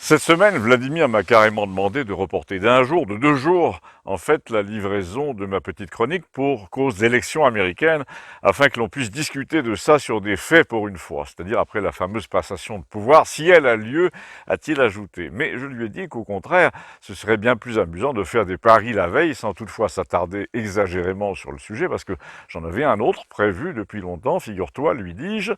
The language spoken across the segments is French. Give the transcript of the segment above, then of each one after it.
Cette semaine, Vladimir m'a carrément demandé de reporter d'un jour, de 2 jours, en fait, la livraison de ma petite chronique pour cause d'élections américaines, afin que l'on puisse discuter de ça sur des faits pour une fois, c'est-à-dire après la fameuse passation de pouvoir, si elle a lieu, a-t-il ajouté. Mais je lui ai dit qu'au contraire, ce serait bien plus amusant de faire des paris la veille, sans toutefois s'attarder exagérément sur le sujet, parce que j'en avais un autre prévu depuis longtemps, figure-toi, lui dis-je.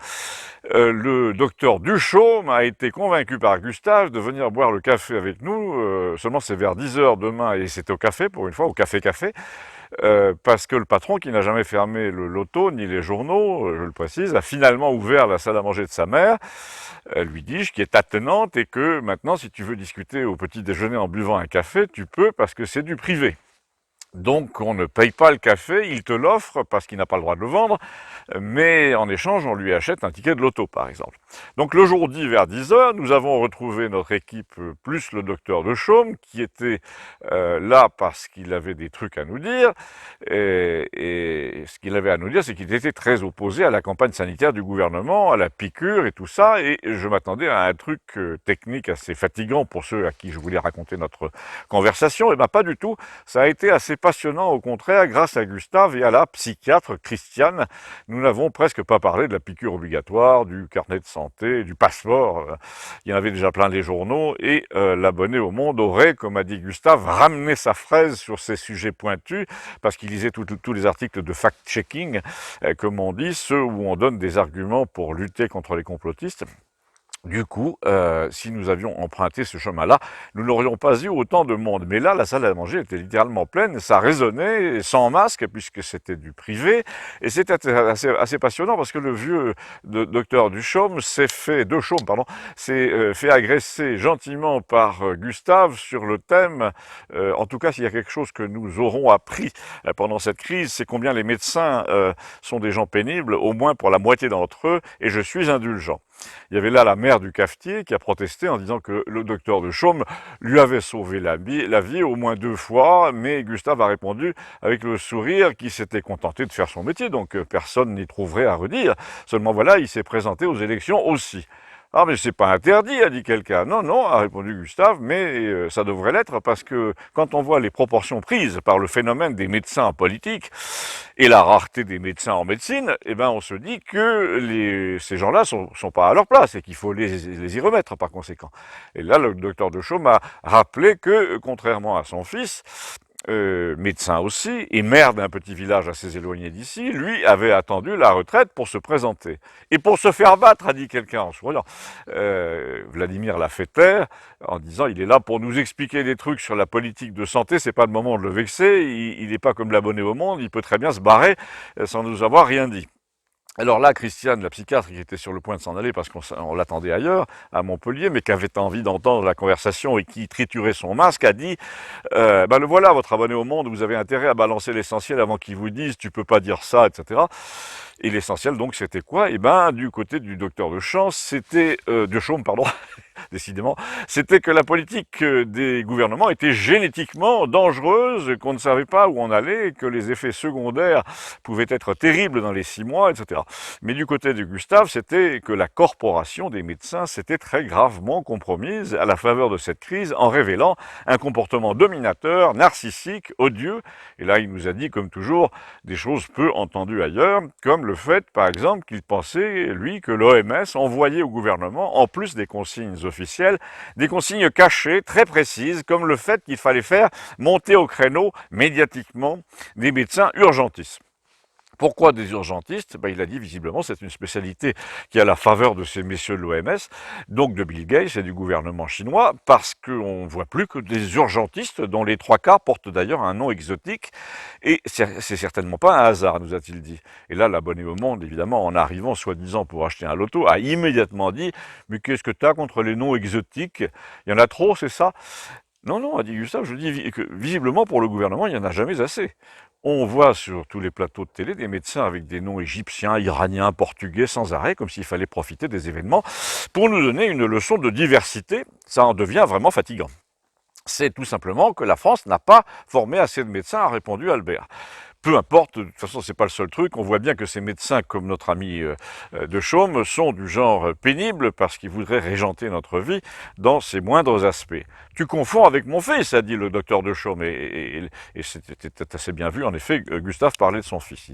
Le docteur Duchaume a été convaincu par Gustave de venir boire le café avec nous, seulement c'est vers 10 heures demain, et c'est au café pour une fois, au café-café, parce que le patron, qui n'a jamais fermé le loto ni les journaux, je le précise, a finalement ouvert la salle à manger de sa mère, lui dis-je, qui est attenante, et que maintenant, si tu veux discuter au petit déjeuner en buvant un café, tu peux, parce que c'est du privé. Donc on ne paye pas le café, il te l'offre parce qu'il n'a pas le droit de le vendre, mais en échange on lui achète un ticket de loto par exemple. Donc le jour dit vers 10 heures, nous avons retrouvé notre équipe plus le docteur de Chaume qui était là parce qu'il avait des trucs à nous dire, et ce qu'il avait à nous dire c'est qu'il était très opposé à la campagne sanitaire du gouvernement, à la piqûre et tout ça, et je m'attendais à un truc technique assez fatigant pour ceux à qui je voulais raconter notre conversation, et bien pas du tout, ça a été assez passionnant, au contraire, grâce à Gustave et à la psychiatre Christiane. Nous n'avons presque pas parlé de la piqûre obligatoire, du carnet de santé, du passeport. Il y en avait déjà plein les journaux, et l'abonné au Monde aurait, comme a dit Gustave, ramené sa fraise sur ces sujets pointus, parce qu'il lisait tous les articles de fact-checking, comme on dit, ceux où on donne des arguments pour lutter contre les complotistes. Du coup, si nous avions emprunté ce chemin-là, nous n'aurions pas eu autant de monde. Mais là, la salle à manger était littéralement pleine, ça résonnait sans masque, puisque c'était du privé, et c'était assez passionnant, parce que le vieux docteur Duchaume s'est fait agresser gentiment par Gustave sur le thème, en tout cas, s'il y a quelque chose que nous aurons appris pendant cette crise, c'est combien les médecins sont des gens pénibles, au moins pour la moitié d'entre eux, et je suis indulgent. Il y avait là la mère du cafetier qui a protesté en disant que le docteur de Chaume lui avait sauvé la vie au moins 2 fois, mais Gustave a répondu avec le sourire qu'il s'était contenté de faire son métier, donc personne n'y trouverait à redire. Seulement voilà, il s'est présenté aux élections aussi. Ah mais c'est pas interdit, a dit quelqu'un. Non, non, a répondu Gustave, mais ça devrait l'être parce que quand on voit les proportions prises par le phénomène des médecins en politique et la rareté des médecins en médecine, eh ben on se dit que ces gens-là sont pas à leur place et qu'il faut les y remettre par conséquent. Et là, le docteur de Chaume a rappelé que, contrairement à son fils, médecin aussi, et maire d'un petit village assez éloigné d'ici, lui avait attendu la retraite pour se présenter. Et pour se faire battre, a dit quelqu'un en souriant. Vladimir l'a fait taire en disant il est là pour nous expliquer des trucs sur la politique de santé, c'est pas le moment de le vexer, il n'est pas comme l'abonné au Monde, il peut très bien se barrer sans nous avoir rien dit. Alors là, Christiane, la psychiatre, qui était sur le point de s'en aller parce qu'on l'attendait ailleurs, à Montpellier, mais qui avait envie d'entendre la conversation et qui triturait son masque, a dit le voilà, votre abonné au Monde, vous avez intérêt à balancer l'essentiel avant qu'il vous dise tu peux pas dire ça, etc. Et l'essentiel, donc, c'était quoi? Eh ben, du côté du docteur de Chaume, pardon, décidément, c'était que la politique des gouvernements était génétiquement dangereuse, qu'on ne savait pas où on allait, que les effets secondaires pouvaient être terribles dans les 6 mois, etc. Mais du côté de Gustave, c'était que la corporation des médecins s'était très gravement compromise à la faveur de cette crise en révélant un comportement dominateur, narcissique, odieux. Et là, il nous a dit, comme toujours, des choses peu entendues ailleurs, comme le fait, par exemple, qu'il pensait, lui, que l'OMS envoyait au gouvernement, en plus des consignes officielles, des consignes cachées, très précises, comme le fait qu'il fallait faire monter au créneau, médiatiquement, des médecins urgentistes. Pourquoi des urgentistes? Il a dit visiblement c'est une spécialité qui a la faveur de ces messieurs de l'OMS, donc de Bill Gates et du gouvernement chinois, parce qu'on ne voit plus que des urgentistes dont les 3 quarts portent d'ailleurs un nom exotique, et c'est certainement pas un hasard, nous a-t-il dit. Et là, l'abonné au Monde, évidemment, en arrivant soi-disant pour acheter un loto, a immédiatement dit « Mais qu'est-ce que tu as contre les noms exotiques? Il y en a trop, c'est ça ?» Non, non, a dit Gustave, je dis que visiblement pour le gouvernement, il n'y en a jamais assez. On voit sur tous les plateaux de télé des médecins avec des noms égyptiens, iraniens, portugais sans arrêt, comme s'il fallait profiter des événements pour nous donner une leçon de diversité. Ça en devient vraiment fatigant. C'est tout simplement que la France n'a pas formé assez de médecins, a répondu Albert. peu importe, de toute façon, c'est pas le seul truc. On voit bien que ces médecins, comme notre ami de Chaume, sont du genre pénible parce qu'ils voudraient régenter notre vie dans ses moindres aspects. Tu confonds avec mon fils, a dit le docteur de Chaume, et c'était assez bien vu. En effet, Gustave parlait de son fils.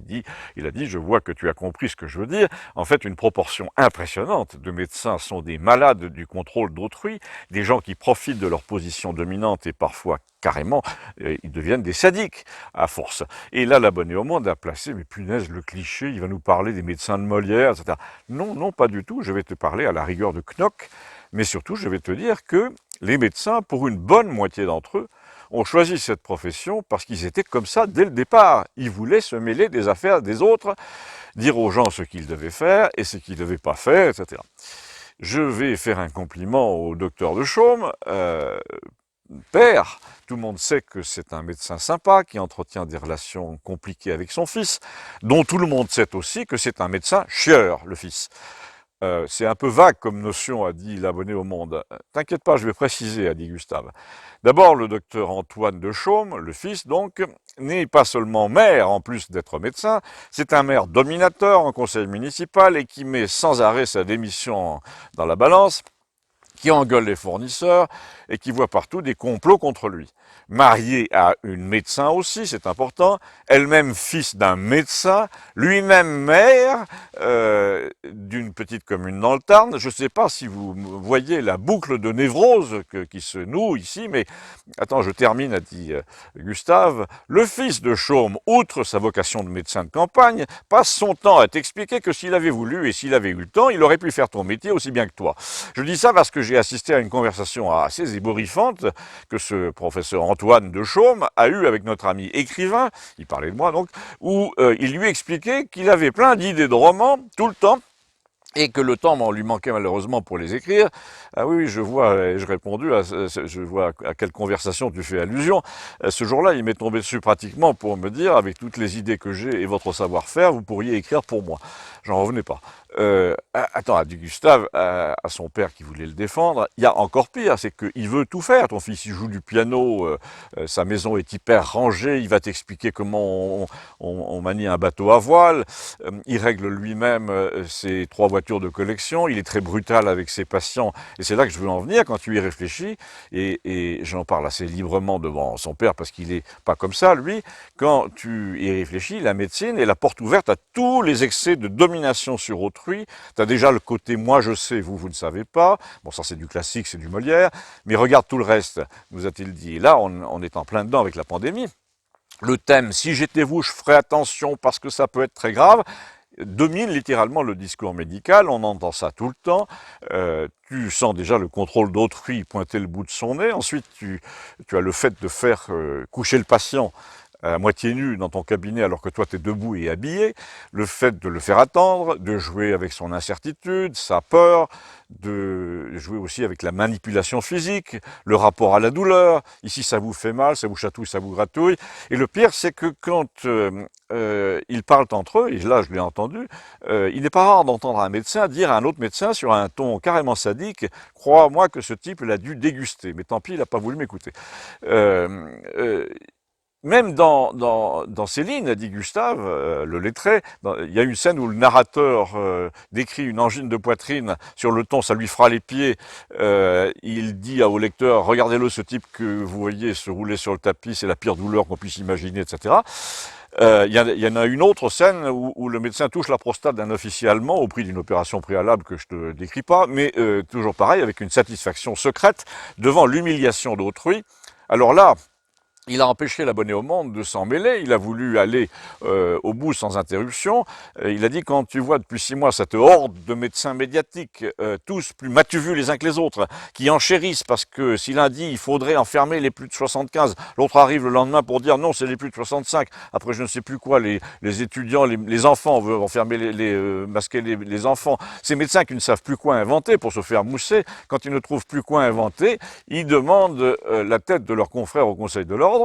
Il a dit, je vois que tu as compris ce que je veux dire. En fait, une proportion impressionnante de médecins sont des malades du contrôle d'autrui, des gens qui profitent de leur position dominante et parfois carrément, ils deviennent des sadiques à force. Et là, l'abonné au monde a placé, mais punaise, le cliché, il va nous parler des médecins de Molière, etc. Non, non, pas du tout. Je vais te parler à la rigueur de Knock, mais surtout, je vais te dire que les médecins, pour une bonne moitié d'entre eux, ont choisi cette profession parce qu'ils étaient comme ça dès le départ. Ils voulaient se mêler des affaires des autres, dire aux gens ce qu'ils devaient faire et ce qu'ils ne devaient pas faire, etc. Je vais faire un compliment au docteur de Chaume, père. Tout le monde sait que c'est un médecin sympa qui entretient des relations compliquées avec son fils, dont tout le monde sait aussi que c'est un médecin chieur, le fils. C'est un peu vague comme notion, a dit l'abonné au monde. T'inquiète pas, je vais préciser, a dit Gustave. D'abord, le docteur Antoine de Chaume, le fils donc, n'est pas seulement maire en plus d'être médecin, c'est un maire dominateur en conseil municipal et qui met sans arrêt sa démission dans la balance, qui engueule les fournisseurs et qui voit partout des complots contre lui. Marié à une médecin aussi, c'est important, elle-même fils d'un médecin, lui-même maire d'une petite commune dans le Tarn. Je ne sais pas si vous voyez la boucle de névrose qui se noue ici, mais attends, je termine, a dit Gustave. Le fils de Chaume, outre sa vocation de médecin de campagne, passe son temps à t'expliquer que s'il avait voulu et s'il avait eu le temps, il aurait pu faire ton métier aussi bien que toi. Je dis ça parce que j'ai assisté à une conversation assez ébouriffante que ce professeur Antoine de Chaume a eue avec notre ami écrivain, il parlait de moi donc, où il lui expliquait qu'il avait plein d'idées de romans tout le temps, et que le temps lui manquait malheureusement pour les écrire. Ah oui, je vois, je répondu, je vois à quelle conversation tu fais allusion. Ce jour-là, il m'est tombé dessus pratiquement pour me dire, avec toutes les idées que j'ai et votre savoir-faire, vous pourriez écrire pour moi. J'en revenais pas. Attends, a dit Gustave à son père qui voulait le défendre, il y a encore pire, c'est qu'il veut tout faire. Ton fils, il joue du piano, sa maison est hyper rangée, il va t'expliquer comment on manie un bateau à voile, il règle lui-même ses 3 voitures de collection, il est très brutal avec ses patients, et c'est là que je veux en venir quand tu y réfléchis, et j'en parle assez librement devant son père parce qu'il est pas comme ça, lui. Quand tu y réfléchis, la médecine est la porte ouverte à tous les excès de domination sur autrui. Tu as déjà le côté moi je sais, vous ne savez pas. Bon, ça c'est du classique, c'est du Molière. Mais regarde tout le reste, nous a-t-il dit. Et là, on est en plein dedans avec la pandémie. Le thème, si j'étais vous, je ferais attention parce que ça peut être très grave, domine littéralement le discours médical, on entend ça tout le temps, tu sens déjà le contrôle d'autrui pointer le bout de son nez, ensuite tu as le fait de faire coucher le patient à moitié nu dans ton cabinet alors que toi tu es debout et habillé, le fait de le faire attendre, de jouer avec son incertitude, sa peur, de jouer aussi avec la manipulation physique, le rapport à la douleur, ici ça vous fait mal, ça vous chatouille, ça vous gratouille, et le pire c'est que quand ils parlent entre eux, et là je l'ai entendu, il n'est pas rare d'entendre un médecin dire à un autre médecin sur un ton carrément sadique, crois-moi que ce type l'a dû déguster, mais tant pis il n'a pas voulu m'écouter. Même dans ces lignes, a dit Gustave, le lettré, il y a une scène où le narrateur décrit une angine de poitrine, sur le ton ça lui fera les pieds, il dit au lecteur, regardez-le ce type que vous voyez se rouler sur le tapis, c'est la pire douleur qu'on puisse imaginer, etc. Il y en a une autre scène où le médecin touche la prostate d'un officier allemand au prix d'une opération préalable que je te décris pas, mais toujours pareil, avec une satisfaction secrète devant l'humiliation d'autrui. Alors là, il a empêché l'abonné au monde de s'en mêler, il a voulu aller au bout sans interruption. Il a dit, quand tu vois depuis 6 mois cette horde de médecins médiatiques, tous plus m'as-tu vu les uns que les autres, qui enchérissent parce que si l'un dit il faudrait enfermer les plus de 75, l'autre arrive le lendemain pour dire non, c'est les plus de 65. Après je ne sais plus quoi, les étudiants, les enfants, on veut enfermer masquer les enfants. Ces médecins qui ne savent plus quoi inventer pour se faire mousser, quand ils ne trouvent plus quoi inventer, ils demandent la tête de leurs confrères au Conseil de l'Ordre.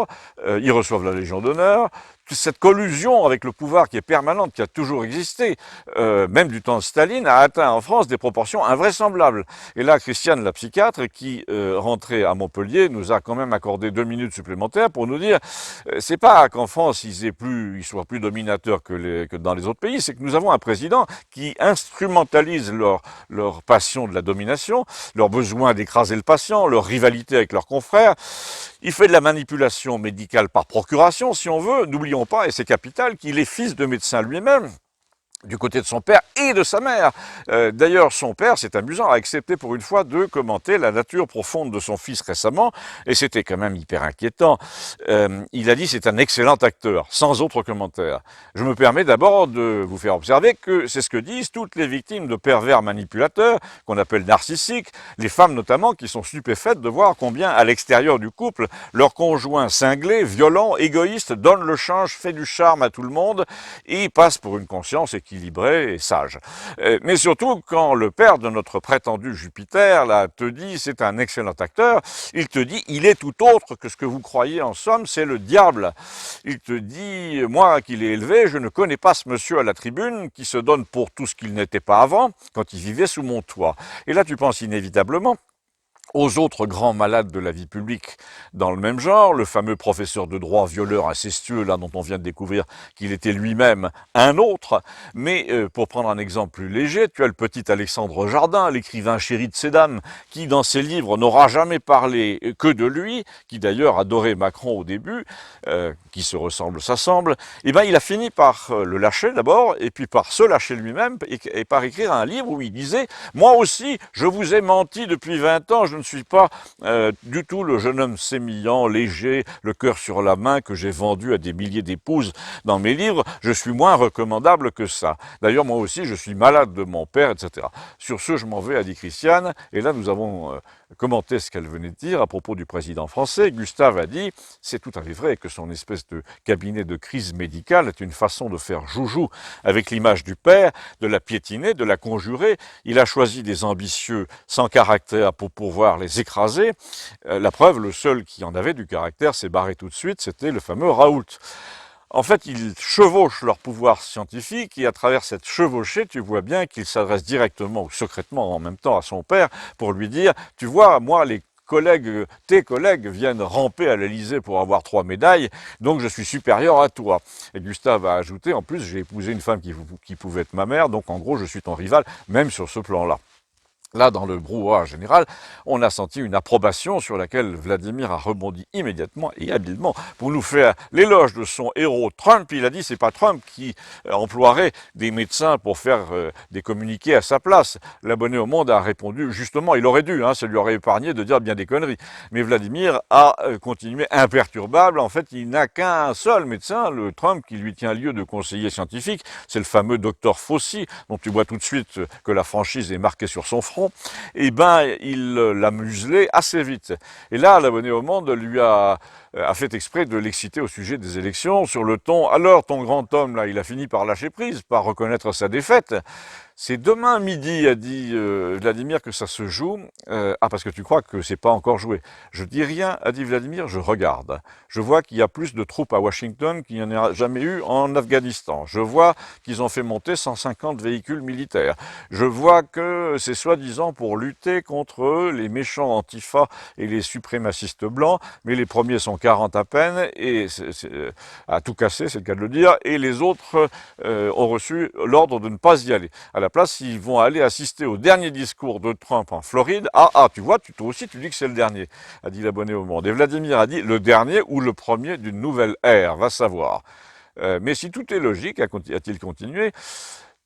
Ils reçoivent la Légion d'honneur, cette collusion avec le pouvoir qui est permanente, qui a toujours existé, même du temps de Staline, a atteint en France des proportions invraisemblables. Et là, Christiane, la psychiatre, qui rentrait à Montpellier, nous a quand même accordé 2 minutes supplémentaires pour nous dire c'est pas qu'en France ils soient plus dominateurs que dans les autres pays, c'est que nous avons un président qui instrumentalise leur passion de la domination, leur besoin d'écraser le patient, leur rivalité avec leurs confrères. Il fait de la manipulation médicale par procuration, si on veut. N'oublions pas, et c'est capital, qu'il est fils de médecin lui-même, du côté de son père et de sa mère. D'ailleurs, son père, c'est amusant, a accepté pour une fois de commenter la nature profonde de son fils récemment, et c'était quand même hyper inquiétant. Il a dit c'est un excellent acteur, sans autre commentaire. Je me permets d'abord de vous faire observer que c'est ce que disent toutes les victimes de pervers manipulateurs, qu'on appelle narcissiques, les femmes notamment, qui sont stupéfaites de voir combien, à l'extérieur du couple, leur conjoint cinglé, violent, égoïste, donne le change, fait du charme à tout le monde, et passe pour une conscience équilibré et sage. Mais surtout, quand le père de notre prétendu Jupiter là, te dit c'est un excellent acteur, il te dit il est tout autre que ce que vous croyez en somme, c'est le diable. Il te dit, moi qui l'ai élevé, je ne connais pas ce monsieur à la tribune qui se donne pour tout ce qu'il n'était pas avant, quand il vivait sous mon toit. Et là tu penses inévitablement aux autres grands malades de la vie publique dans le même genre, le fameux professeur de droit violeur incestueux, là dont on vient de découvrir qu'il était lui-même un autre. Mais pour prendre un exemple plus léger, tu as le petit Alexandre Jardin, l'écrivain chéri de ces dames, qui dans ses livres n'aura jamais parlé que de lui, qui d'ailleurs adorait Macron au début, qui se ressemble, s'assemble. Et bien il a fini par le lâcher d'abord, et puis par se lâcher lui-même, et par écrire un livre où il disait « Moi aussi, je vous ai menti depuis 20 ans, je ne suis pas du tout le jeune homme sémillant, léger, le cœur sur la main que j'ai vendu à des milliers d'épouses dans mes livres. Je suis moins recommandable que ça. D'ailleurs, moi aussi, je suis malade de mon père, etc. » Sur ce, je m'en vais, a dit Christiane. Et là, nous avons commenté ce qu'elle venait de dire à propos du président français. Gustave a dit, c'est tout à fait vrai que son espèce de cabinet de crise médicale est une façon de faire joujou avec l'image du père, de la piétiner, de la conjurer. Il a choisi des ambitieux sans caractère pour pouvoir les écraser. La preuve, le seul qui en avait du caractère s'est barré tout de suite, c'était le fameux Raoult. En fait, ils chevauchent leur pouvoir scientifique et à travers cette chevauchée, tu vois bien qu'ils s'adressent directement ou secrètement en même temps à son père pour lui dire « Tu vois, moi, tes collègues viennent ramper à l'Élysée pour avoir 3 médailles, donc je suis supérieur à toi. » Et Gustave a ajouté « En plus, j'ai épousé une femme qui pouvait être ma mère, donc en gros, je suis ton rival, même sur ce plan-là. » Là, dans le brouhaha général, on a senti une approbation sur laquelle Vladimir a rebondi immédiatement et habilement pour nous faire l'éloge de son héros Trump. Il a dit c'est pas Trump qui emploierait des médecins pour faire des communiqués à sa place. L'abonné au Monde a répondu justement, il aurait dû, ça lui aurait épargné de dire bien des conneries. Mais Vladimir a continué imperturbable. En fait, il n'a qu'un seul médecin, le Trump, qui lui tient lieu de conseiller scientifique. C'est le fameux docteur Fauci, dont tu vois tout de suite que la franchise est marquée sur son front. Eh ben, il l'a muselé assez vite. Et là, l'abonné au Monde lui a fait exprès de l'exciter au sujet des élections sur le ton « Alors, ton grand homme, là, il a fini par lâcher prise, par reconnaître sa défaite. » C'est demain midi, a dit Vladimir, que ça se joue. Parce que tu crois que c'est pas encore joué. Je dis rien, a dit Vladimir, je regarde. Je vois qu'il y a plus de troupes à Washington qu'il n'y en a jamais eu en Afghanistan. Je vois qu'ils ont fait monter 150 véhicules militaires. Je vois que c'est soi-disant pour lutter contre les méchants antifa et les suprémacistes blancs, mais les premiers sont 40 à peine, et à tout casser, c'est le cas de le dire, et les autres ont reçu l'ordre de ne pas y aller. À la place, ils vont aller assister au dernier discours de Trump en Floride. Tu vois, toi aussi, tu dis que c'est le dernier, a dit l'abonné au Monde. Et Vladimir a dit le dernier ou le premier d'une nouvelle ère, va savoir. Mais si tout est logique, a-t-il continué,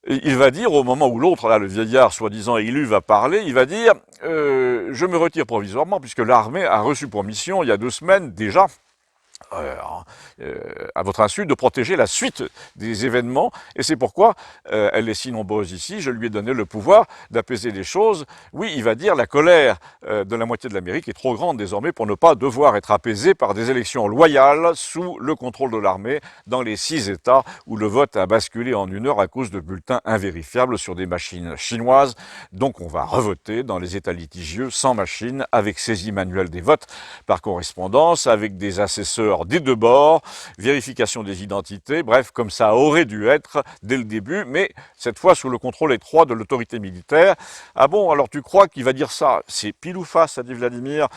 il va dire, au moment où l'autre, là, le vieillard soi-disant élu, va parler, il va dire « Je me retire provisoirement puisque l'armée a reçu pour mission, il y a 2 semaines déjà, à votre insu, de protéger la suite des événements, et c'est pourquoi elle est si nombreuse ici, je lui ai donné le pouvoir d'apaiser les choses. » Oui, il va dire, la colère de la moitié de l'Amérique est trop grande désormais pour ne pas devoir être apaisée par des élections loyales sous le contrôle de l'armée dans les 6 États où le vote a basculé en 1 heure à cause de bulletins invérifiables sur des machines chinoises. Donc on va revoter dans les États litigieux sans machine, avec saisie manuelle des votes par correspondance, avec des assesseurs ordinateurs des deux bords, vérification des identités, bref, comme ça aurait dû être dès le début, mais cette fois sous le contrôle étroit de l'autorité militaire. Ah bon, alors tu crois qu'il va dire ça? C'est pile ou face, a dit Vladimir,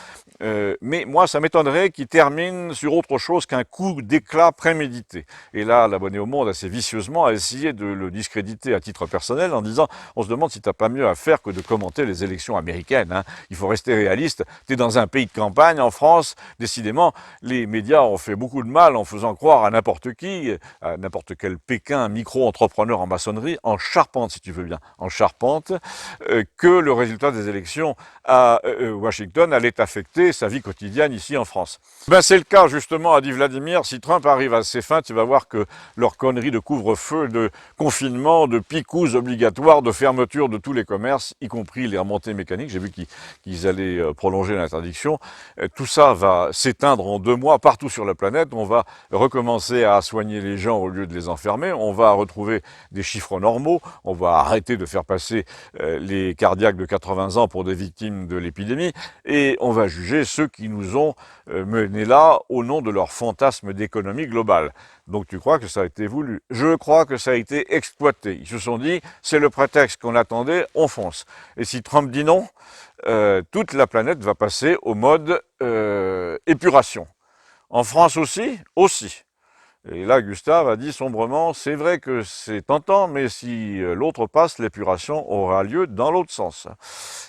mais moi ça m'étonnerait qu'il termine sur autre chose qu'un coup d'éclat prémédité. Et là, l'abonné au Monde assez vicieusement a essayé de le discréditer à titre personnel en disant « On se demande si t'as pas mieux à faire que de commenter les élections américaines. Hein. Il faut rester réaliste. T'es dans un pays de campagne, en France. Décidément, les médias ont fait beaucoup de mal en faisant croire à n'importe qui, à n'importe quel Pékin, micro-entrepreneur en maçonnerie, en charpente, si tu veux bien, en charpente, que le résultat des élections à Washington allait affecter sa vie quotidienne ici en France. Ben c'est le cas justement, a dit Vladimir. Si Trump arrive à ses fins, tu vas voir que leur connerie de couvre-feu, de confinement, de picouse obligatoire, de fermeture de tous les commerces, y compris les remontées mécaniques, j'ai vu qu'ils allaient prolonger l'interdiction, tout ça va s'éteindre en 2 mois partout sur la planète. On va recommencer à soigner les gens au lieu de les enfermer, on va retrouver des chiffres normaux, on va arrêter de faire passer les cardiaques de 80 ans pour des victimes de l'épidémie, et on va juger ceux qui nous ont menés là au nom de leur fantasme d'économie globale. Donc tu crois que ça a été voulu? Je crois que ça a été exploité. Ils se sont dit, c'est le prétexte qu'on attendait, on fonce. Et si Trump dit non, toute la planète va passer au mode épuration. En France aussi? Aussi. Et là, Gustave a dit sombrement, c'est vrai que c'est tentant, mais si l'autre passe, l'épuration aura lieu dans l'autre sens.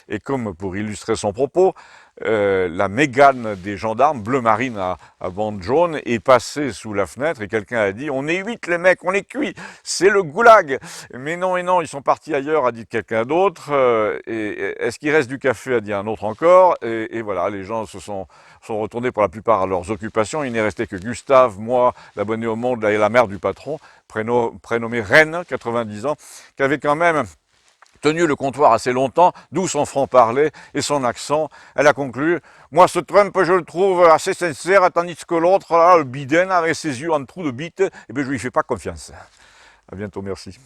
Et comme pour illustrer son propos, la mégane des gendarmes, bleu marine à bande jaune, est passée sous la fenêtre et quelqu'un a dit « On est 8 les mecs, on est cuits, c'est le goulag !» Mais non et non, ils sont partis ailleurs, a dit quelqu'un d'autre. Et est-ce qu'il reste du café, a dit un autre encore. Et voilà, les gens sont retournés pour la plupart à leurs occupations. Il n'est resté que Gustave, moi, l'abonné au Monde et la mère du patron, prénommée Reine, 90 ans, qui avait quand même tenu le comptoir assez longtemps, d'où son franc-parler et son accent. Elle a conclu « Moi, ce Trump, je le trouve assez sincère, tandis que l'autre, là, le Biden, avec ses yeux en trou de bite, eh bien, je lui fais pas confiance. » À bientôt, merci.